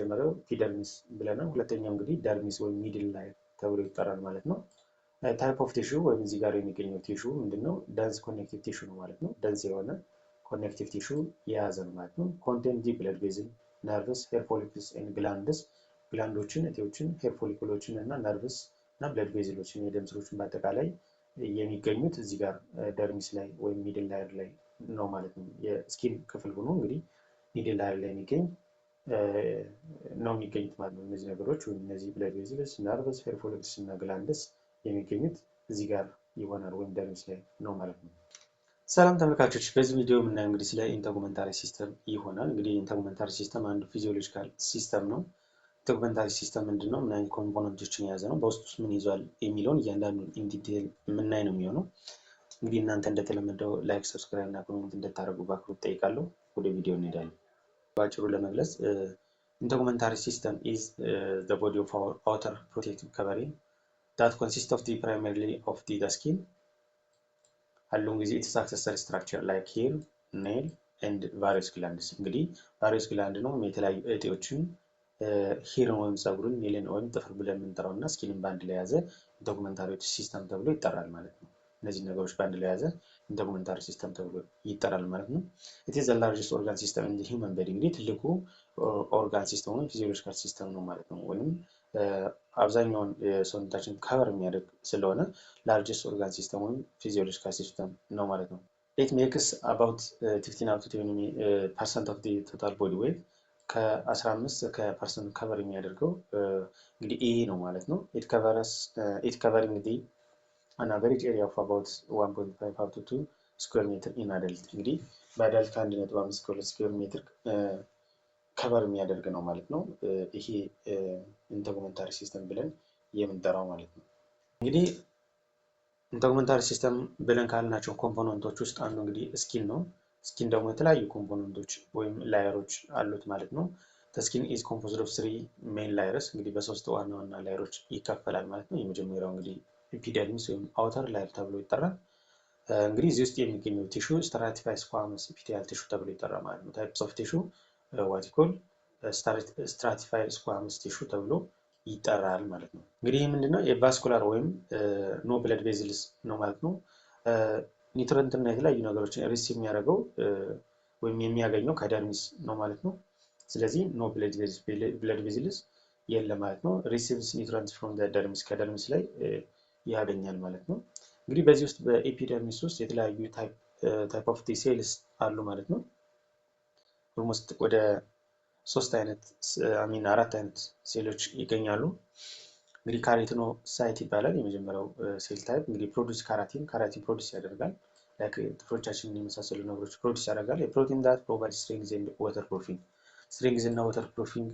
የመጀመሪያው ኢፒደርሚስ ብለናል። ሁለተኛው እንግዲህ ደርሚስ ወይም ሚድል ላየር ተብሎ ይጠራል ማለት ነው። ታይፕ ኦፍ ቲሹ ወይም እዚህ ጋር የሚገኘው ቲሹ ምንድነው? ደንስ ኮኔክቲቭ ቲሹ ነው ማለት ነው። ደንስ የሆነ ኮኔክቲቭ ቲሹ የያዘ ነው ማለት ነው። ኮንቴንት ዲ ብለድ ቬዝል፣ ነርቭስ፣ ሄር ፎሊክልስ ኤንድ ግላንድስ፣ ግላንዶችን፣ እጢዎችን፣ ሄር ፎሊክሎችን እና ነርቭስ እና ብለድ ቬዝሎችን የደም ስሮችን በአጠቃላይ የሚገኙት እዚህ ጋር ደርሚስ ላይ ወይም ሚድል ላየር ላይ ነው ማለት ነው። የስኪን ክፍል ሆኖ እንግዲህ ሚድል ላየር ላይ የሚገኝ ነው የሚገኙት ማለት ነው። እነዚህ ነገሮች ወይም እነዚህ ብለድ ቬዝልስ፣ ነርቭስ፣ ሄር ፎሊክልስ እና ግላንድስ የሚገኙት እዚህ ጋር ይሆናል ወይም ደርሚስ ላይ ነው ማለት ነው። ሰላም ተመልካቾች፣ በዚህ ቪዲዮ የምናየው እንግዲህ ስለ ኢንተጉመንታሪ ሲስተም ይሆናል። እንግዲህ ኢንተጉመንታሪ ሲስተም አንዱ ፊዚዮሎጂካል ሲስተም ነው። ኢንተጉመንታሪ ሲስተም ምንድነው? ምን አይነት ኮምፖነንቶችን የያዘ ነው፣ በውስጡ ውስጥ ምን ይዟል የሚለውን እያንዳንዱን ኢንዲቴል የምናይ ነው የሚሆነው። እንግዲህ እናንተ እንደተለመደው ላይክ፣ ሰብስክራይብ እና ኮሜንት እንድታደርጉ በአክብሮት ጠይቃለሁ። ወደ ቪዲዮ እንሄዳለን። ባጭሩ ለመግለጽ ኢንተጉመንታሪ ሲስተም ኢዝ ዘ ቦዲ ኦፍ አውተር ፕሮቴክቲቭ ከቨሪንግ that consists of the primarily of the skin along with its accessory structure like hair, nail and various glands። እንግዲህ various gland ነው የተለያዩ እጢዎችን ሄርን ወይም ፀጉርን ኔልን ወይም ጥፍር ብለን የምንጠራው እና ስኪንን በአንድ ላይ የያዘ ኢንተጉመንታሪ ሲስተም ተብሎ ይጠራል ማለት ነው። እነዚህ ነገሮች በአንድ ላይ የያዘ ኢንተጉመንታሪ ሲስተም ተብሎ ይጠራል ማለት ነው። it is the largest organ system in the human body። እንግዲህ ትልቁ ኦርጋን ሲስተም ወይም ፊዚዮሎጂካል ሲስተም ነው ማለት ነው። ወይም አብዛኛውን የሰውነታችን ከቨር የሚያደርግ ስለሆነ ላርጀስት ኦርጋን ሲስተም ወይም ፊዚዮሎጂካል ሲስተም ነው ማለት ነው። ኢት ሜክስ አባውት 15 up to 20% ኦፍ ዲ ቶታል ቦዲ ዌይት ከ15% ከቨር የሚያደርገው እንግዲህ ይሄ ነው ማለት ነው። ኢት ከቨሪንግ ዲ አን አቨሬጅ ኤሪያ ኦፍ አባውት 1.5 up to 2 ስኩዌር ሜትር ኢን አደልት። እንግዲህ በአዳልት 1.5 ስኩዌር ሜትር ከቨር የሚያደርግ ነው ማለት ነው። ይሄ ኢንተጉመንታሪ ሲስተም ብለን የምንጠራው ማለት ነው። እንግዲህ ኢንተጉመንታሪ ሲስተም ብለን ካልናቸው ኮምፖነንቶች ውስጥ አንዱ እንግዲህ ስኪን ነው። ስኪን ደግሞ የተለያዩ ኮምፖነንቶች ወይም ላየሮች አሉት ማለት ነው። ስኪን ኢዝ ኮምፖዝድ ኦፍ 3 ሜን ላየርስ። እንግዲህ በሶስት ዋና ዋና ላየሮች ይከፈላል ማለት ነው። የመጀመሪያው እንግዲህ ኢፒደርሚስ ወይም አውተር ላየር ተብሎ ይጠራል። እንግዲህ እዚህ ውስጥ የሚገኘው ቲሹ ስትራቲፋይ ስኳመስ ኢፒቴሊያል ቲሹ ተብሎ ይጠራል ማለት ነው። ታይፕስ ኦፍ ቲሹ ዋቲኮል ስትራቲፋይ ስኳመስ ቲሹ ተብሎ ይጠራል ማለት ነው። እንግዲህ ምንድነው? የቫስኩላር ወይም ኖ ብለድ ቬዝልስ ነው ማለት ነው። ኒውትረንት እና የተለያዩ ነገሮችን ሪሲቭ የሚያደርገው ወይም የሚያገኘው ከደርሚስ ነው ማለት ነው። ስለዚህ ኖ ብለድ ቬዝልስ የለም ማለት ነው። ሪሲቭስ ኒውትረንት ፍሮም ደርሚስ ከደርሚስ ላይ ያገኛል ማለት ነው። እንግዲህ በዚህ ውስጥ በኤፒደርሚስ ውስጥ የተለያዩ ታይፕ ኦፍ ሴልስ አሉ ማለት ነው። ኦልሞስት ወደ አራት አይነት ሴሎች ይገኛሉ። እንግዲህ ካሮቲኖሳይት ይባላል የመጀመሪያው ሴል ታይፕ። እንግዲህ ፕሮዲስ ካራቲን ፕሮዲስ ያደርጋል። ላይክ ጥፍሮቻችንን የመሳሰሉ ነገሮች ፕሮዲስ ያደርጋል። የፕሮቲን ዳት ፕሮቫይድ ስትሪንግዝ ኤንድ ወተር ፕሩፊንግ። ስትሪንግዝ እና ወተር ፕሩፊንግ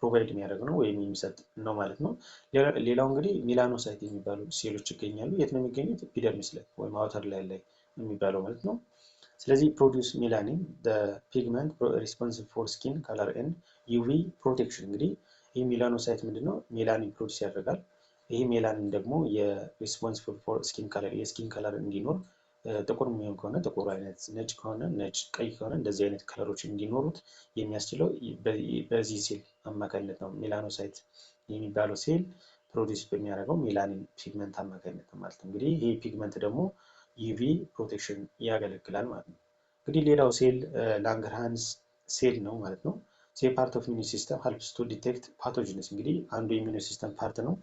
ፕሮቫይድ የሚያደርግ ነው ወይም የሚሰጥ ነው ማለት ነው። ሌላው እንግዲህ ሚላኖሳይት የሚባሉ ሴሎች ይገኛሉ። የት ነው የሚገኙት? ኤፒደርሚስ ላይ ወይም አውተር ላይ የሚባለው ማለት ነው። ስለዚህ ፕሮዲውስ ሜላኒን ፒግመንት ሪስፖንሲብል ፎር ስኪን ከለር ኤንድ ዩቪ ፕሮቴክሽን። እንግዲህ ይህ ሚላኖሳይት ምንድነው? ሜላኒን ፕሮዲስ ያደርጋል። ይህ ሜላኒን ደግሞ የሪስፖንሲብል ፎር ስኪን ከለር የስኪን ከለር እንዲኖር ጥቁር የሚሆን ከሆነ ጥቁር አይነት፣ ነጭ ከሆነ ነጭ፣ ቀይ ከሆነ እንደዚህ አይነት ከለሮች እንዲኖሩት የሚያስችለው በዚህ ሴል አማካኝነት ነው። ሜላኖሳይት የሚባለው ሴል ፕሮዲስ በሚያደርገው ሜላኒን ፒግመንት አማካኝነት ነው ማለት ነው። እንግዲህ ይህ ፒግመንት ደግሞ ዩቪ ፕሮቴክሽን ያገለግላል ማለት ነው። እንግዲህ ሌላው ሴል ላንገርሃንስ ሴል ነው ማለት ነው። ሴል ፓርት ኦፍ ኢሚዩን ሲስተም ሄልፕስ ቱ ዲቴክት ፓቶጂንስ። እንግዲህ አንዱ የኢሚዩን ሲስተም ፓርት ነው።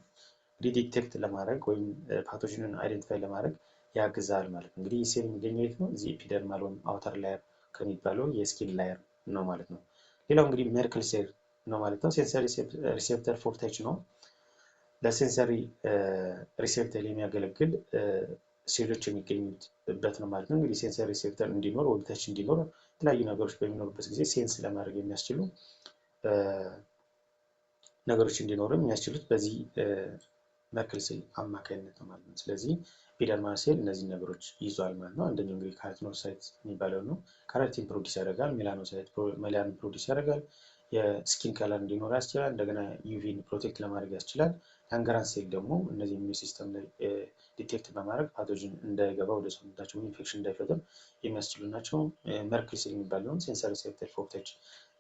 እንግዲህ ዲቴክት ለማድረግ ወይም ፓቶጂንን አይደንቲፋይ ለማድረግ ያግዛል ማለት ነው። እንግዲህ ሴል የሚገኘው የት ነው? እዚህ ኤፒደርማል ወይም አውተር ላየር ከሚባለው የስኪን ላየር ነው ማለት ነው። ሌላው እንግዲህ ሜርክል ሴል ነው ማለት ነው። ሴንሰሪ ሪሴፕተር ፎር ተች ነው። ለሴንሰሪ ሪሴፕተር የሚያገለግል ሴሎች የሚገኙበት ነው ማለት ነው። እንግዲህ ሴንሰሪ ሪሴፕተር እንዲኖር ወይም ተች እንዲኖር የተለያዩ ነገሮች በሚኖሩበት ጊዜ ሴንስ ለማድረግ የሚያስችሉ ነገሮች እንዲኖሩ የሚያስችሉት በዚህ ሜርክል ሴል አማካኝነት ነው ማለት ነው። ስለዚህ ኤፒደርማል ሴል እነዚህ ነገሮች ይዟል ማለት ነው። አንደኛው እንግዲህ ካሮቲኖሳይት የሚባለው ነው። ካሮቲን ፕሮዲስ ያደርጋል። ሜላኖሳይት ሜላኒን ፕሮዲስ ያደርጋል። የስኪን ከለር እንዲኖር ያስችላል። እንደገና ዩቪን ፕሮቴክት ለማድረግ ያስችላል። ላንገርሃንስ ሴል ደግሞ እነዚህ ኢሚዩን ሲስተም ላይ ዲቴክት በማድረግ ፓቶጂን እንዳይገባ ወደ ሰውነታቸው ኢንፌክሽን እንዳይፈጠር የሚያስችሉ ናቸው። ሜርክል ሴል የሚባለውን ሴንሰሪ ሪሴፕተር ፎር ተች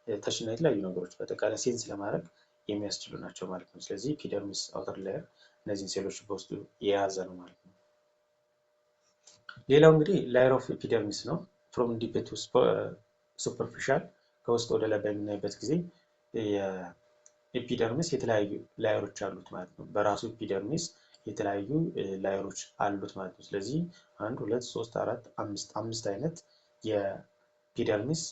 ተችና የተለያዩ ነገሮች በአጠቃላይ ሴንስ ለማድረግ የሚያስችሉ ናቸው ማለት ነው። ስለዚህ ኤፒደርሚስ አውተር ላየር እነዚህን ሴሎች በውስጡ የያዘ ነው ማለት ነው። ሌላው እንግዲህ ላየር ኦፍ ኤፒደርሚስ ነው። ፍሮም ዲፕ ቱ ሱፐርፊሻል ከውስጥ ወደ ላይ በምናይበት ጊዜ ኤፒደርሚስ የተለያዩ ላየሮች አሉት ማለት ነው። በራሱ ኤፒደርሚስ የተለያዩ ላየሮች አሉት ማለት ነው። ስለዚህ 1 2 3 4 5 አይነት የኤፒደርሚስ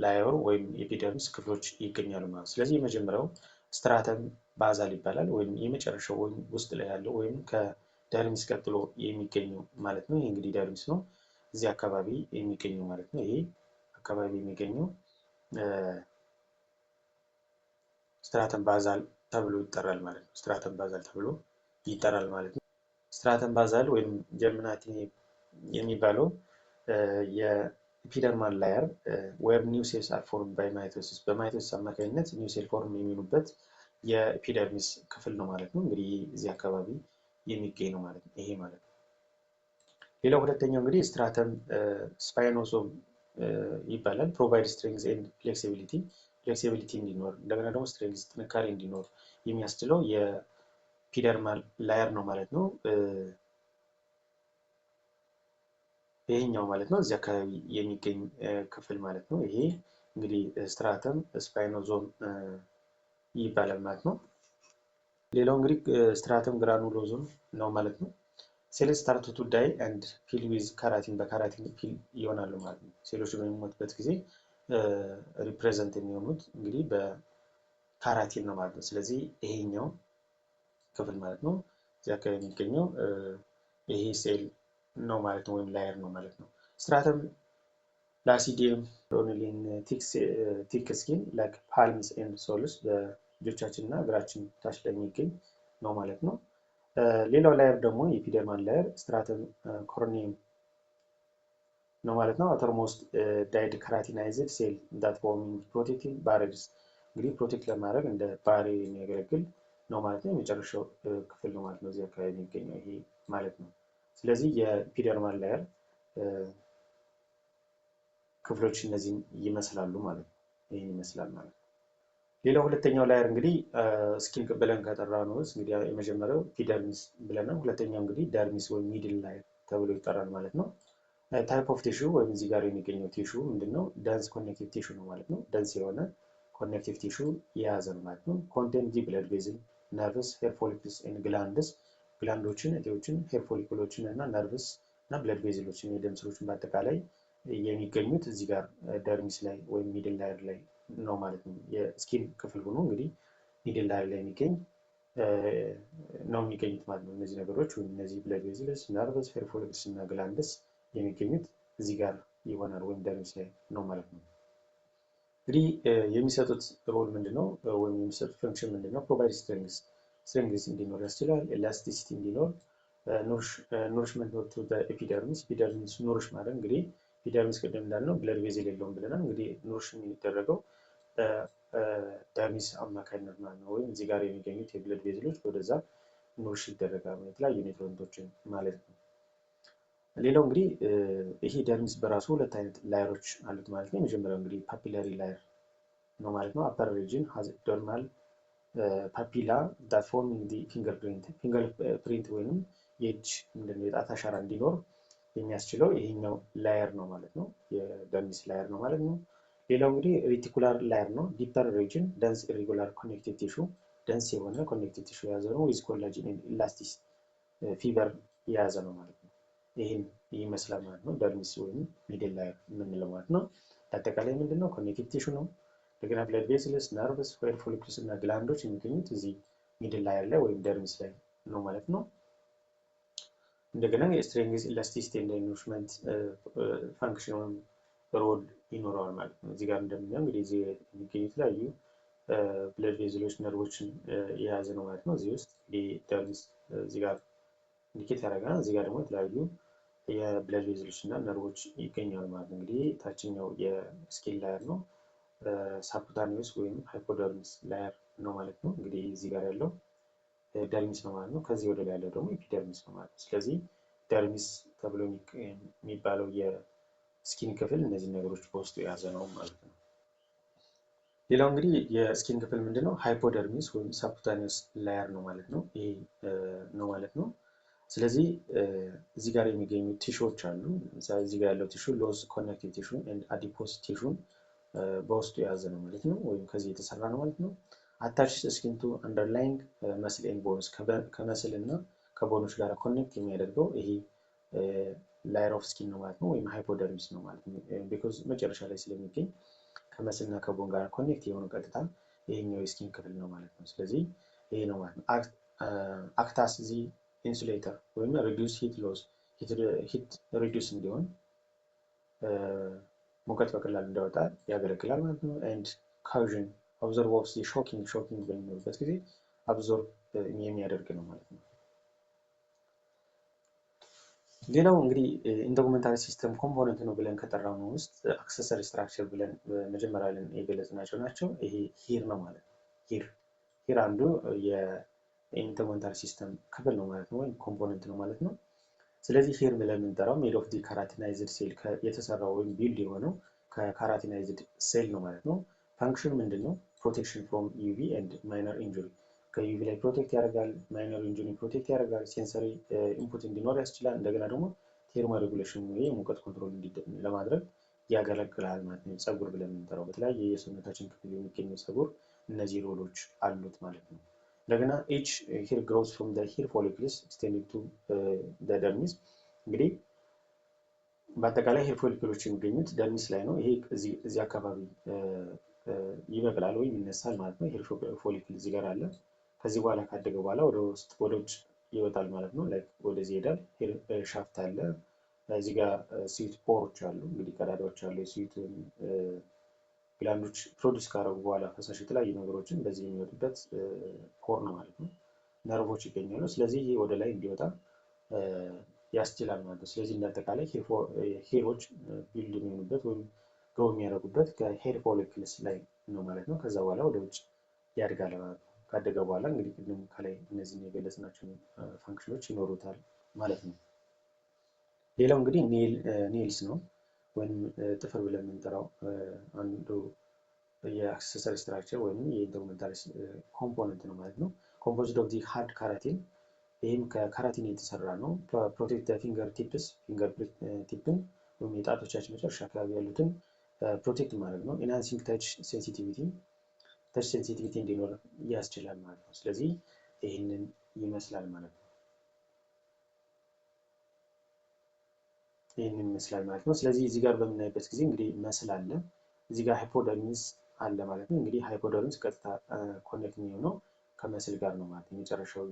ላየር ወይም ኤፒደርሚስ ክፍሎች ይገኛሉ ማለት ነው። ስለዚህ የመጀመሪያው ስትራተም ባዛል ይባላል፣ ወይም የመጨረሻው ወይም ውስጥ ላይ ያለው ወይም ከደርሚስ ቀጥሎ የሚገኘው ማለት ነው። ይህ እንግዲህ ደርሚስ ነው፣ እዚህ አካባቢ የሚገኘው ማለት ነው። ይሄ አካባቢ የሚገኘው ስትራተም ባዛል ተብሎ ይጠራል ማለት ነው። ስትራተም ባዛል ተብሎ ይጠራል ማለት ነው። ስትራተም ባዛል ወይም ጀርሚናቲ የሚባለው የኤፒደርማል ላየር ዌር ኒው ሴልስ አር ፎርም ባይ ማይቶሲስ በማይቶሲስ አማካኝነት ኒው ሴል ፎርም የሚሆኑበት የኤፒደርሚስ ክፍል ነው ማለት ነው። እንግዲህ እዚህ አካባቢ የሚገኝ ነው ማለት ነው። ይሄ ማለት ነው። ሌላው ሁለተኛው እንግዲህ ስትራተም ስፓይኖሶም ይባላል። ፕሮቫይድ ስትሬንግዝ ኤንድ ፍሌክሲቢሊቲ እንዲኖር እንደገና ደግሞ ስትሬንግዝ ጥንካሬ እንዲኖር የሚያስችለው የኤፒደርማል ላየር ነው ማለት ነው። ይሄኛው ማለት ነው እዚህ አካባቢ የሚገኝ ክፍል ማለት ነው። ይሄ እንግዲህ ስትራተም ስፓይኖዞም ይባላል ማለት ነው። ሌላው እንግዲህ ስትራተም ግራኑሎዞም ነው ማለት ነው። ሴልስ ስታርት ቱ ዳይ ኤንድ ፊል ዊዝ ካራቲን በካራቲን ፊል ይሆናሉ ማለት ነው። ሴሎች በሚሞቱበት ጊዜ ሪፕሬዘንት የሚሆኑት እንግዲህ በካራቲን ነው ማለት ነው። ስለዚህ ይሄኛው ክፍል ማለት ነው እዚህ አካባቢ የሚገኘው ይሄ ሴል ነው ማለት ነው፣ ወይም ላየር ነው ማለት ነው። ስትራተም ላሲዲየም ሮኒሊን ቲክ ስኪን ላይክ ፓልምስ ኤንድ ሶልስ በእጆቻችን እና እግራችን ታች ላይ የሚገኝ ነው ማለት ነው። ሌላው ላየር ደግሞ የኤፒደርማል ላየር ስትራተም ኮርኒየም ነው ማለት ነው። አውተርሞስት ዳይድ ካራቲናይዝድ ሴል ዳት ፎርሚንግ ፕሮቴክቲቭ ባሪየርስ እንግዲህ ፕሮቴክት ለማድረግ እንደ ባሪየር የሚያገለግል ነው ማለት ነው። የመጨረሻው ክፍል ነው ማለት ነው እዚህ አካባቢ የሚገኘው ይሄ ማለት ነው። ስለዚህ የኤፒደርማል ላየር ክፍሎች እነዚህን ይመስላሉ ማለት ነው። ይህን ይመስላል ማለት ነው። ሌላው ሁለተኛው ላየር እንግዲህ ስኪን ብለን ከጠራነው ውስጥ እንግዲህ የመጀመሪያው ኤፒደርሚስ ብለናል። ሁለተኛው እንግዲህ ደርሚስ ወይም ሚድል ላየር ተብሎ ይጠራል ማለት ነው። ታይፕ ኦፍ ቲሹ ወይም እዚህ ጋር የሚገኘው ቲሹ ምንድነው? ደንስ ኮኔክቲቭ ቲሹ ነው ማለት ነው። ደንስ የሆነ ኮኔክቲቭ ቲሹ የያዘ ነው ማለት ነው። ኮንቴንት ዲ ብለድ ቬዝል፣ ነርቭስ፣ ሄር ፎሊክልስ ኤንድ ግላንድስ ግላንዶችን፣ እጢዎችን፣ ሄር ፎሊክሎችን እና ነርቭስ እና ብለድ ቬዝሎችን የደም ስሮችን በአጠቃላይ የሚገኙት እዚህ ጋር ደርሚስ ላይ ወይም ሚድል ላየር ላይ ነው ማለት ነው። የስኪን ክፍል ሆኖ እንግዲህ ሚድል ላየር ላይ የሚገኝ ነው የሚገኙት ማለት ነው። እነዚህ ነገሮች ወይም እነዚህ ብለድ ቬዝልስ፣ ነርቭስ፣ ሄር ፎሊክልስ እና ግላንድስ የሚገኙት እዚህ ጋር ይሆናል ወይም ደርሚስ ላይ ነው ማለት ነው። እንግዲህ የሚሰጡት ሮል ምንድነው? ወይም የሚሰጡት ፈንክሽን ምንድነው? ፕሮቫይድ ስትሬንግዝ እንዲኖር ያስችላል። ኤላስቲሲቲ እንዲኖር፣ ኖሪሽመንት ቱ ኤፒደርሚስ ኤፒደርሚስ ኖሪሽ ማለት እንግዲህ ኤፒደርሚስ ቅድም እንዳልነው ብለድ ቬዝል የለውም ብለናል። እንግዲህ ኖሪሽ የሚደረገው ደርሚስ አማካኝነት ማለት ነው። ወይም እዚህ ጋር የሚገኙት የብለድ ቬዝሎች ወደዛ ኖሪሽ ይደረጋሉ የተለያዩ ኒውትሪየንቶችን ማለት ነው። ሌላው እንግዲህ ይሄ ደርሚስ በራሱ ሁለት አይነት ላየሮች አሉት ማለት ነው። የመጀመሪያው እንግዲህ ፓፒላሪ ላየር ነው ማለት ነው። አፐር ሪጅን ሃዝ ዶርማል ፓፒላ ዳት ፎርሚንግ ዲ ፊንገር ፕሪንት ወይም የእጅ ምንድነው የጣት አሻራ እንዲኖር የሚያስችለው ይሄኛው ላየር ነው ማለት ነው። የደርሚስ ላየር ነው ማለት ነው። ሌላው እንግዲህ ሪቲኩላር ላየር ነው። ዲፐር ሪጅን ደንስ ኢሬጉላር ኮኔክቲቭ ቲሹ ደንስ የሆነ ኮኔክቲቭ ቲሹ የያዘ ነው። ዊዝ ኮላጅን ኤንድ ኢላስቲስ ፊበር የያዘ ነው ማለት ነው። ይህን ይመስላል ማለት ነው ደርሚስ ወይም ሚድል ላየር የምንለው ማለት ነው። አጠቃላይ ምንድነው? ኮኔክቲቭ ቲሹ ነው። እንደገና ብለድ ቬዝልስ፣ ነርቭስ፣ ሄር ፎሊክልስ እና ግላንዶች የሚገኙት እዚህ ሚድል ላየር ላይ ወይም ደርሚስ ላይ ነው ማለት ነው። እንደገና የስትሬንግዝ ኢላስቲሲቲ ኤንድ ኖሪሽመንት ፋንክሽን ወይም ሮል ይኖረዋል ማለት ነው። እዚህ ጋር እንደምናየው እንግዲህ እዚህ የሚገኙ የተለያዩ ብለድ ቬዝሎች ነርቮችን የያዘ ነው ማለት ነው። እዚህ ውስጥ ደርሚስ እዚህ ጋር ኢንዲኬት ያደርጋል። እዚህ ጋር ደግሞ የተለያዩ የብለድ ቬዝሎች እና ነርቮች ይገኛሉ ማለት ነው። እንግዲህ ታችኛው የስኪን ላየር ነው። ሳብኩታኒየስ ወይም ሃይፖደርሚስ ላየር ነው ማለት ነው። እንግዲህ እዚህ ጋር ያለው ደርሚስ ነው ማለት ነው። ከዚህ ወደ ላይ ያለው ደግሞ ኤፒደርሚስ ነው ማለት ነው። ስለዚህ ደርሚስ ተብሎ የሚባለው የስኪን ክፍል እነዚህ ነገሮች በውስጡ የያዘ ነው ማለት ነው። ሌላው እንግዲህ የስኪን ክፍል ምንድነው? ሃይፖደርሚስ ወይም ሳብኩታኒየስ ላየር ነው ማለት ነው። ይሄ ነው ማለት ነው። ስለዚህ እዚህ ጋር የሚገኙ ቲሹዎች አሉ። ለምሳሌ እዚህ ጋር ያለው ቲሹ ሎዝ ኮኔክቲቭ ቲሹ ኤንድ አዲፖስ ቲሹን በውስጡ የያዘ ነው ማለት ነው፣ ወይም ከዚህ የተሰራ ነው ማለት ነው። አታች ስኪን ቱ አንደርላይንግ መስል ኤንድ ቦንስ ከመስል እና ከቦኖች ጋር ኮኔክት የሚያደርገው ይሄ ላየር ኦፍ ስኪን ነው ማለት ነው፣ ወይም ሃይፖደርሚስ ነው ማለት ነው። ቢኮዝ መጨረሻ ላይ ስለሚገኝ ከመስል እና ከቦን ጋር ኮኔክት የሆኑ ቀጥታ ይሄኛው የስኪን ክፍል ነው ማለት ነው። ስለዚህ ይሄ ነው ማለት ነው። አክታስ ዚ ኢንሱሌተር ወይም ሪዲዩስ ሂት ሎስ ሂት ሪዲዩስ እንዲሆን ሙቀት በቀላሉ እንዲያወጣ ያገለግላል ማለት ነው። ኤንድ ካውዥን ኦብዘርቭ ኦፍ ሾኪንግ በሚኖርበት ጊዜ አብዞርብ የሚያደርግ ነው ማለት ነው። ሌላው እንግዲህ ኢንዶክመንታሪ ሲስተም ኮምፖነንት ነው ብለን ከጠራነው ውስጥ አክሰሰሪ ስትራክቸር ብለን መጀመሪያ ላይ የገለጽናቸው ናቸው። ይሄ ሂር ነው ማለት ነው። ሂር አንዱ የኢንዶክመንታሪ ሲስተም ክፍል ነው ማለት ነው፣ ወይም ኮምፖነንት ነው ማለት ነው። ስለዚህ ሂር ብለን የምንጠራው ሜድ ኦፍ ዲ ካራቲናይዝድ ሴል የተሰራው ወይም ቢልድ የሆነው ከካራቲናይዝድ ሴል ነው ማለት ነው። ፋንክሽን ምንድን ነው? ፕሮቴክሽን ፍሮም ዩቪ ኤንድ ማይነር ኢንጁሪ፣ ከዩቪ ላይ ፕሮቴክት ያደርጋል፣ ማይነር ኢንጁሪ ፕሮቴክት ያደርጋል፣ ሴንሰሪ ኢንፑት እንዲኖር ያስችላል። እንደገና ደግሞ ቴርሞ ሬጉሌሽን የሙቀት ኮንትሮል ለማድረግ ያገለግላል ማለት ነው። ፀጉር ብለን የምንጠራው በተለያየ የሰውነታችን ክፍል የሚገኘው ፀጉር እነዚህ ሮሎች አሉት ማለት ነው። እንደገና ኤች ሂር ግሮውስ ፍሮም ዘ ሂር ፎሊክልስ ኤክስቴንዲንግ ቱ ዘ ደርሚስ። እንግዲህ በአጠቃላይ ሂር ፎሊክሎች የሚገኙት ደርሚስ ላይ ነው። ይሄ እዚህ አካባቢ ይበቅላል ወይም ይነሳል ማለት ነው። ሂር ፎሊክል እዚህ ጋር አለ። ከዚህ በኋላ ካደገ በኋላ ወደ ውጭ ይወጣል ማለት ነው። ላይክ ወደዚህ ይሄዳል። ሂር ሻፍት አለ። እዚህ ጋር ስዊት ፖሮች አሉ፣ እንግዲህ ቀዳዳዎች አሉ። የስዊት ግላንዶች ፕሮዲስ ካረጉ በኋላ ፈሳሽ የተለያዩ ነገሮችን በዚህ የሚወጡበት ፖር ነው ማለት ነው። ነርቮች ይገኛሉ። ስለዚህ ይህ ወደ ላይ እንዲወጣ ያስችላል ማለት ነው። ስለዚህ እንዳጠቃላይ ሄሮች ቢልድ የሚሆኑበት ወይም ግሮ የሚያደርጉበት ከሄር ፎሊክልስ ላይ ነው ማለት ነው። ከዛ በኋላ ወደ ውጭ ያድጋል ማለት ነው። ካደገ በኋላ እንግዲህ ቅድም ከላይ እነዚህን የገለጽናቸው ፋንክሽኖች ይኖሩታል ማለት ነው። ሌላው እንግዲህ ኔልስ ነው ወይም ጥፍር ብለን የምንጠራው አንዱ የአክሰሰሪ ስትራክቸር ወይም የኢንዶክመንታሪ ኮምፖነንት ነው ማለት ነው። ኮምፖዝድ ኦፍ ዲ ሃርድ ካራቲን፣ ይህም ከካራቲን የተሰራ ነው። ፕሮቴክት ፊንገር ቲፕስ፣ ፊንገር ቲፕን ወይም የጣቶቻችን መጨረሻ አካባቢ ያሉትን ፕሮቴክት ማድረግ ነው። ኢንሃንሲንግ ታች ሴንሲቲቪቲ እንዲኖር ያስችላል ማለት ነው። ስለዚህ ይህንን ይመስላል ማለት ነው። ስለዚህ እዚህ ጋር በምናይበት ጊዜ እንግዲህ መስል አለ፣ እዚህ ጋር ሃይፖደርሚስ አለ ማለት ነው። እንግዲህ ሃይፖደርሚስ ቀጥታ ኮኔክት የሚሆነው ከመስል ጋር ነው ማለት ነው። የመጨረሻው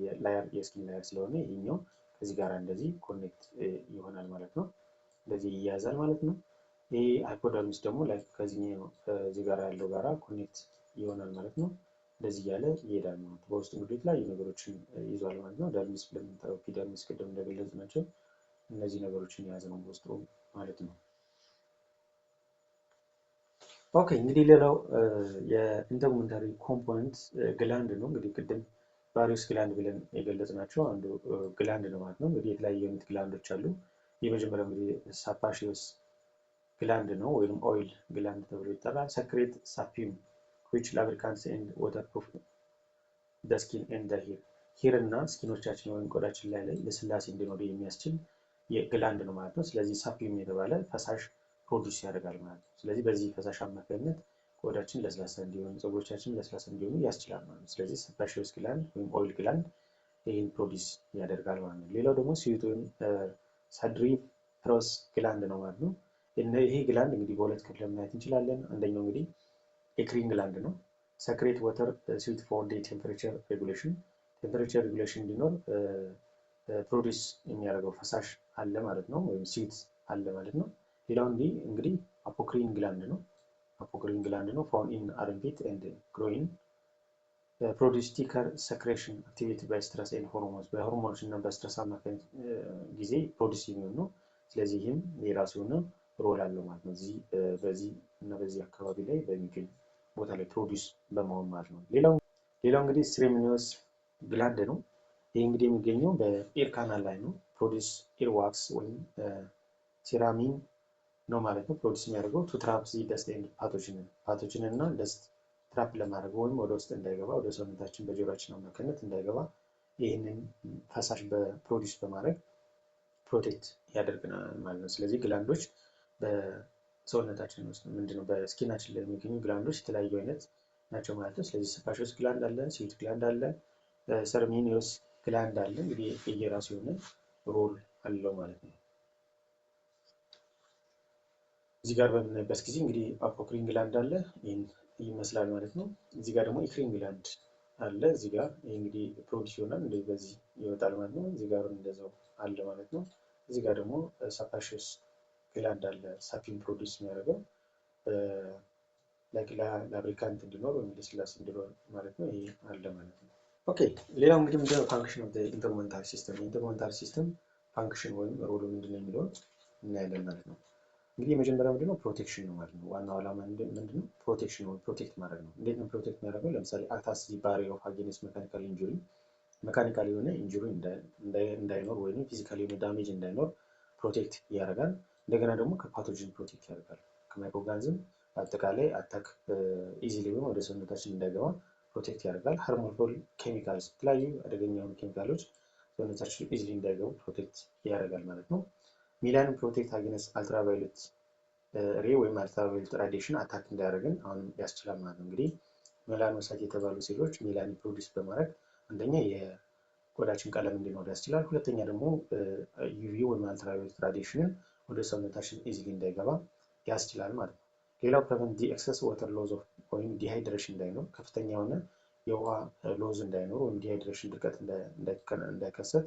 የስኪን ላየር ስለሆነ ይሄኛው ከዚህ ጋር እንደዚህ ኮኔክት ይሆናል ማለት ነው። እንደዚህ ይያዛል ማለት ነው። ይሄ ሃይፖደርሚስ ደግሞ ከዚህኛው ከዚህ ጋር ያለው ጋራ ኮኔክት ይሆናል ማለት ነው። እንደዚህ እያለ ይሄዳል ማለት ነው። በውስጡ እንግዲህ የተለያዩ ነገሮችን ይዟል ማለት ነው። ደርሚስ ብለን የምንጠራው ኢፒደርሚስ ቅድም እንደገለጽ ናቸው። እነዚህ ነገሮችን የያዘ ነው በውስጡ ማለት ነው። ኦኬ እንግዲህ ሌላው የኢንዶክመንታሪ ኮምፖነንት ግላንድ ነው። እንግዲህ ቅድም ቫሪየስ ግላንድ ብለን የገለጽናቸው አንዱ ግላንድ ነው ማለት ነው። እንግዲህ የተለያዩ አይነት ግላንዶች አሉ። የመጀመሪያው እንግዲህ ሳፓሺየስ ግላንድ ነው ወይም ኦይል ግላንድ ተብሎ ይጠራል። ሰክሬት ሳፒዩም which lubricants and waterproof the skin and the hair። ሄር እና ስኪኖቻችን ወይም ቆዳችን ላይ ለስላሴ እንዲኖር የሚያስችል ግላንድ ነው ማለት ነው። ስለዚህ ሳፒዩም የተባለ ፈሳሽ ፕሮዲስ ያደርጋል ማለት ነው። ስለዚህ በዚህ ፈሳሽ አማካኝነት ቆዳችን ለስላሳ እንዲሆን፣ ፀጉሮቻችን ለስላሳ እንዲሆኑ ያስችላል ማለት ነው። ስለዚህ ሰፓሺየስ ግላንድ ወይም ኦይል ግላንድ ይህን ፕሮዲስ ያደርጋል ማለት ነው። ሌላው ደግሞ ስዊት ወይም ሳድሪፈረስ ግላንድ ነው ማለት ነው። ይሄ ግላንድ እንግዲህ በሁለት ክፍል ማየት እንችላለን። አንደኛው እንግዲህ ኤክሪን ግላንድ ነው። ሰክሬት ወተር ስዊት ፎር ዴይ ቴምፕሬቸር ሬጉሌሽን፣ ቴምፕሬቸር ሬጉሌሽን እንዲኖር ፕሮዲስ የሚያደርገው ፈሳሽ አለ ማለት ነው፣ ወይም ስዊት አለ ማለት ነው። ሌላው እንግዲህ አፖክሪን ግላንድ ነው። አፖክሪን ግላንድ ነው ፋውንድ ኢን አርምፒት ኤንድ ግሮይን ፕሮዲስ ቲከር ሰክሬሽን አክቲቬትድ ባይ ስትረስ ኤንድ ሆርሞንስ፣ በሆርሞኖች እና በስትረስ አማካኝነት ጊዜ ፕሮዲስ የሚሆን ነው። ስለዚህ ይህም የራሱ የሆነ ሮል አለው ማለት ነው። በዚህ እና በዚህ አካባቢ ላይ በሚገኝ ቦታ ላይ ፕሮዲስ በመሆን ማለት ነው። ሌላው እንግዲህ ሴሬሚኒየስ ግላንድ ነው። ይህ እንግዲህ የሚገኘው በኤር ካናል ላይ ነው። ፕሮዲስ ኤር ዋክስ ወይም ሴራሚን ነው ማለት ነው። ፕሮዲስ የሚያደርገው ቱ ትራፕ ዚ ደስት ኤንድ ፓቶጅንን እና ደስት ትራፕ ለማድረግ ወይም ወደ ውስጥ እንዳይገባ ወደ ሰውነታችን በጆሮአችን አማካኝነት እንዳይገባ ይህንን ፈሳሽ በፕሮዲውስ በማድረግ ፕሮቴክት ያደርገናል ማለት ነው። ስለዚህ ግላንዶች በሰውነታችን ውስጥ ምንድነው በስኪናችን ላይ የሚገኙ ግላንዶች የተለያዩ አይነት ናቸው ማለት ነው። ስለዚህ ሰባሾስ ግላንድ አለ፣ ስዊት ግላንድ አለ፣ ሰርሚኒዮስ ግላንድ አለ። እንግዲህ የየራሱ የሆነ ሮል አለው ማለት ነው። እዚህ ጋር በምናይበት ጊዜ እንግዲህ አፖክሪን ግላንድ አለ፣ ይህን ይመስላል ማለት ነው። እዚህ ጋር ደግሞ ኢክሪን ግላንድ አለ። እዚህ ጋር ይህ እንግዲህ ፕሮዲስ ይሆናል እንደዚህ በዚህ ይወጣል ማለት ነው። እዚህ ጋር እንደዛው አለ ማለት ነው። እዚህ ጋር ደግሞ ሳፓሽስ ግላንድ አለ፣ ሳፒን ፕሮዲስ የሚያደርገው ላብሪካንት እንዲኖር ወይም ለስላሴ እንዲኖር ማለት ነው። ይሄ አለ ማለት ነው። ኦኬ ሌላው እንግዲህ ምንድነው ፋንክሽን ኦፍ ኢንተርሞንታል ሲስተም። የኢንተርሞንታል ሲስተም ፋንክሽን ወይም ሮሉ ምንድነው የሚለውን እናያለን ማለት ነው። እንግዲህ የመጀመሪያው ምንድነው ፕሮቴክሽን ነው ማለት ነው። ዋናው ዓላማ ምንድነው ፕሮቴክሽን ነው፣ ፕሮቴክት ማድረግ ነው። እንዴት ነው ፕሮቴክት የሚያደርገው? ለምሳሌ አክታስ ባሪ ኦፍ አጌንስት ሜካኒካል ኢንጁሪ፣ ሜካኒካል የሆነ ኢንጁሪ እንዳይኖር ወይም ፊዚካል የሆነ ዳሜጅ እንዳይኖር ፕሮቴክት ያደርጋል። እንደገና ደግሞ ከፓቶጅን ፕሮቴክት ያደርጋል። ከማይክሮኦርጋኒዝም አጠቃላይ አታክ ኢዚሊ ወይም ወደ ሰውነታችን እንዳይገባ ፕሮቴክት ያደርጋል። ሃርምፉል ኬሚካልስ የተለያዩ አደገኛ የሆኑ ኬሚካሎች ሰውነታችን ኢዚሊ እንዳይገቡ ፕሮቴክት ያደርጋል ማለት ነው። ሚላንን ፕሮቴክት አጌንስት አልትራቫዮሌት ሬ ወይም አልትራቫዮሌት ራዲዬሽን አታክ እንዳያደርግን አሁንም ያስችላል ማለት ነው። እንግዲህ ሜላኖሳይት የተባሉ ሴሎች ሜላኒን ፕሮዲስ በማድረግ አንደኛ የቆዳችን ቀለም እንዲኖር ያስችላል። ሁለተኛ ደግሞ ዩቪ ወይም አልትራቫዮሌት ራዲዬሽንን ወደ ሰውነታችን ኢዚሊ እንዳይገባ ያስችላል ማለት ነው። ሌላው ፕሪቨንት ዲ ኤክሰስ ዋተር ሎዝ ወይም ዲሃይድሬሽን እንዳይኖር፣ ከፍተኛ የሆነ የውሃ ሎዝ እንዳይኖር ወይም ዲሃይድሬሽን ድርቀት እንዳይከሰት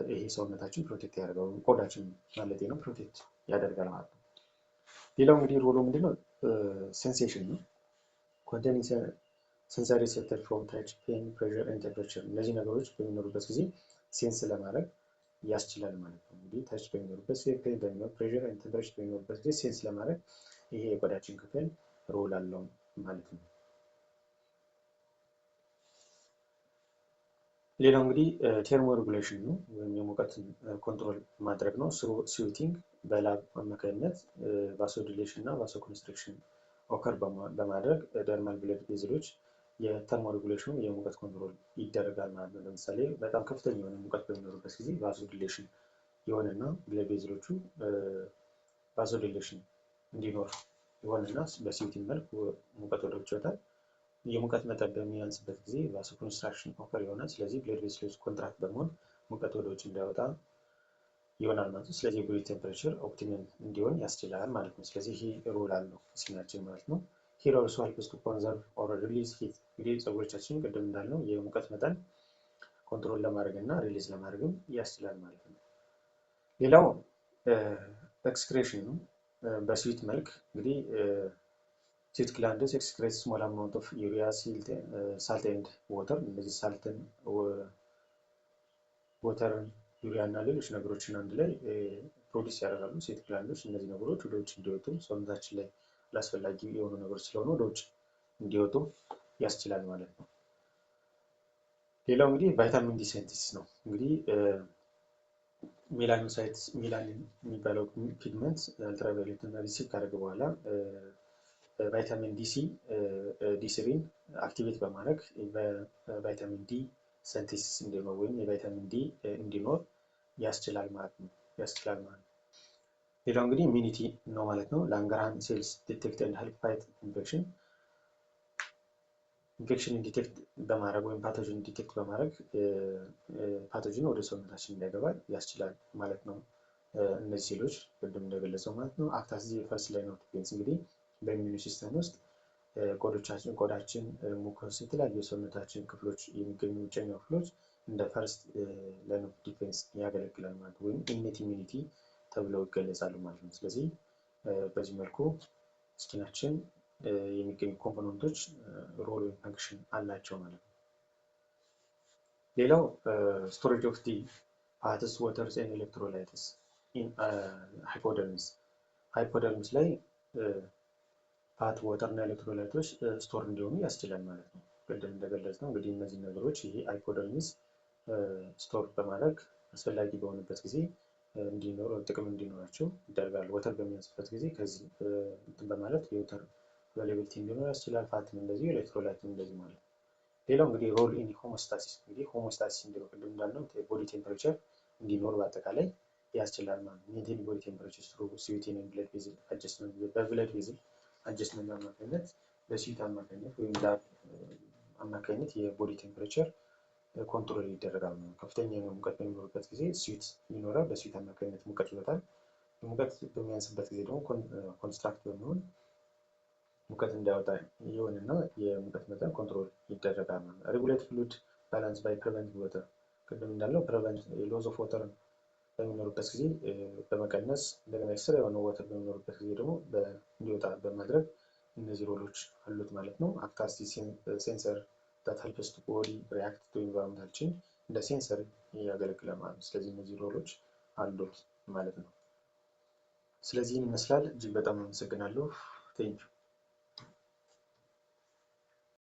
ይሄ ሰውነታችን ፕሮቴክት ያደርጋል፣ ቆዳችን ማለት ነው ፕሮቴክት ያደርጋል ማለት ነው። ሌላው እንግዲህ ሮሎ ምንድነው? ሴንሴሽን ነው። ኮንቴኒንግ ሴንሰሪ ሪሴፕተር ፍሮም ታች፣ ፔን፣ ፕሬሸር ኤንድ ቴምፕሬቸር። እነዚህ ነገሮች በሚኖሩበት ጊዜ ሴንስ ለማድረግ ያስችላል ማለት ነው። እንግዲህ ታች በሚኖሩበት ጊዜ፣ ፔን በሚኖር፣ ፕሬሸር ኤንድ ቴምፕሬቸር በሚኖሩበት ጊዜ ሴንስ ለማድረግ ይሄ የቆዳችን ክፍል ሮል አለው ማለት ነው። ሌላው እንግዲህ ቴርሞ ሬጉሌሽን ነው ወይም የሙቀትን ኮንትሮል ማድረግ ነው። ስሩ ስዊቲንግ በላብ አማካኝነት ቫሶዲሌሽን እና ቫሶ ኮንስትሪክሽን ኦከር በማድረግ ደርማል ብለድ ቬዝሎች የተርሞ ሬጉሌሽኑ የሙቀት ኮንትሮል ይደረጋል ማለት ነው። ለምሳሌ በጣም ከፍተኛ የሆነ ሙቀት በሚኖርበት ጊዜ ቫሶዲሌሽን የሆነና ብለድ ቬዝሎቹ ቫሶዲሌሽን እንዲኖር ይሆንና በስዊቲንግ መልክ ሙቀት ወደ ውጭ ይወጣል። የሙቀት መጠን በሚያንስበት ጊዜ ቫሶ ኮንስትራክሽን ኦከር ይሆናል። ስለዚህ ብለድ ቬስሎች ኮንትራክት በመሆን ሙቀት ወደ ውጭ እንዳይወጣ ይሆናል ማለት ነው። ስለዚህ የቦዲ ቴምፕሬቸር ኦፕቲመም እንዲሆን ያስችላል ማለት ነው። ስለዚህ ይሄ ሮል አለው ስኪናችን ማለት ነው። ሂር ኦልሶ ሄልፕስ ቱ ኮንዘርቭ ኦር ሪሊዝ ሂት። እንግዲህ ፀጉሮቻችን ቅድም እንዳልነው የሙቀት መጠን ኮንትሮል ለማድረግ እና ሪሊዝ ለማድረግም ያስችላል ማለት ነው። ሌላው ኤክስክሬሽን ነው። በስዊት መልክ እንግዲህ ስዊት ግላንድስ ኤክስክሬት ስሞል አማውንት ኦፍ ዩሪያ፣ ሳልት ኤንድ ወተር። እነዚህ ሳልትን፣ ወተርን፣ ዩሪያ እና ሌሎች ነገሮችን አንድ ላይ ፕሮዲስ ያደርጋሉ ስዊት ግላንዶች። እነዚህ ነገሮች ወደ ውጭ እንዲወጡ ሰውነታችን ላይ አላስፈላጊ የሆኑ ነገሮች ስለሆኑ ወደ ውጭ እንዲወጡ ያስችላል ማለት ነው። ሌላው እንግዲህ ቫይታሚን ዲ ሴንቴሲስ ነው። እንግዲህ ሜላኖሳይት ሜላኒን የሚባለው ፒግመንት አልትራቫዮሌትን ሪሲቭ ካደረገ በኋላ ቫይታሚን ዲ3ን አክቲቬት በማድረግ በቫይታሚን ዲ ሴንቴሲስ እንዲኖር ወይም የቫይታሚን ዲ እንዲኖር ያስችላል ማለት ነው። ሌላው እንግዲህ ኢሚኒቲ ነው ማለት ነው። ላንገርሃን ሴልስ ዲቴክት ኤንድ ሄልፕ ፋይት ኢንፌክሽን። ኢንፌክሽን ዲቴክት በማድረግ ወይም ፓቶጅን ዲቴክት በማድረግ ፓቶጅን ወደ ሰውነታችን እንዳይገባ ያስችላል ማለት ነው። እነዚህ ሴሎች ቅድም እንደገለጸው ማለት ነው አክት አዝ ፈርስት ላይን ኦፍ ዲፌንስ። እንግዲህ በኢሚዩን ሲስተም ውስጥ ቆዳችን፣ ሙኮስ፣ የተለያዩ የሰውነታችን ክፍሎች የሚገኙ ውጨኛው ክፍሎች እንደ ፈርስት ላይን ኦፍ ዲፌንስ ያገለግላል ማለት ወይም ኢኔት ኢሚኒቲ ተብለው ይገለጻሉ ማለት ነው። ስለዚህ በዚህ መልኩ ስኪናችን የሚገኙ ኮምፖነንቶች ሮል ወይም ፈንክሽን አላቸው ማለት ነው። ሌላው ስቶሬጅ ኦፍ ዲ ፋትስ ወተርስ ኤንድ ኤሌክትሮላይትስ ኢን ሃይፖደርሚስ። ሃይፖደርሚስ ላይ ፋት፣ ወተር እና ኤሌክትሮላይቶች ስቶር እንዲሆኑ ያስችላል ማለት ነው። ቅድም እንደገለጽ ነው እንግዲህ እነዚህ ነገሮች ይሄ ሃይፖደርሚስ ስቶር በማድረግ አስፈላጊ በሆነበት ጊዜ እንዲኖር ጥቅም እንዲኖራቸው ይደረጋል። ወተር በሚያንስበት ጊዜ ከዚህ እንትን በማለት የወተር ቫሪያቢሊቲ እንዲኖር ያስችላል። ፋትም እንደዚሁ፣ ኤሌክትሮላይትም እንደዚህ ማለት ነው። ሌላው እንግዲህ ሮል ኢን ሆሞስታሲስ እንግዲህ ሆሞስታሲስ እንዲኖር ቅድም እንዳልነው ቦዲ ቴምፕሬቸር እንዲኖር በአጠቃላይ ያስችላል ማለት ነው። ሜንቴን ቦዲ ቴምፕሬቸር ስሩ ስዊቲንግ ብለድ ቬዝል አጀስትመንት በብለድ ቬዝል አጀስትመንት አማካኝነት በስዊት አማካኝነት ወይም ላብ አማካኝነት የቦዲ ቴምፕሬቸር ኮንትሮል ይደረጋል ነው። ከፍተኛ የሆነ ሙቀት በሚኖርበት ጊዜ ስዊት ይኖራል። በስዊት አማካኝነት ሙቀት ይወጣል። ሙቀት በሚያንስበት ጊዜ ደግሞ ኮንስትራክት በመሆን ሙቀት እንዳይወጣ ይሆንና የሙቀት መጠን ኮንትሮል ይደረጋል ማለት ነው። ሬጉሌት ፍሉድ ባላንስ ባይ ፕሪቨንት ወተር ቅድም እንዳለው ፕሪቨንት ሎዝ ኦፍ ወተር በሚኖርበት ጊዜ በመቀነስ እንደገና ኤክስትራ የሆነ ወተር በሚኖርበት ጊዜ ደግሞ እንዲወጣ በማድረግ እነዚህ ሮሎች አሉት ማለት ነው። አክት አስ ሴንሰር that helps the body react to environmental change እንደ ሴንሰር ያገለግላል ማለት ነው። ስለዚህ እነዚህ ሮሎች አሉት ማለት ነው። ስለዚህ ይመስላል። እጅግ በጣም አመሰግናለሁ። ቴንኪው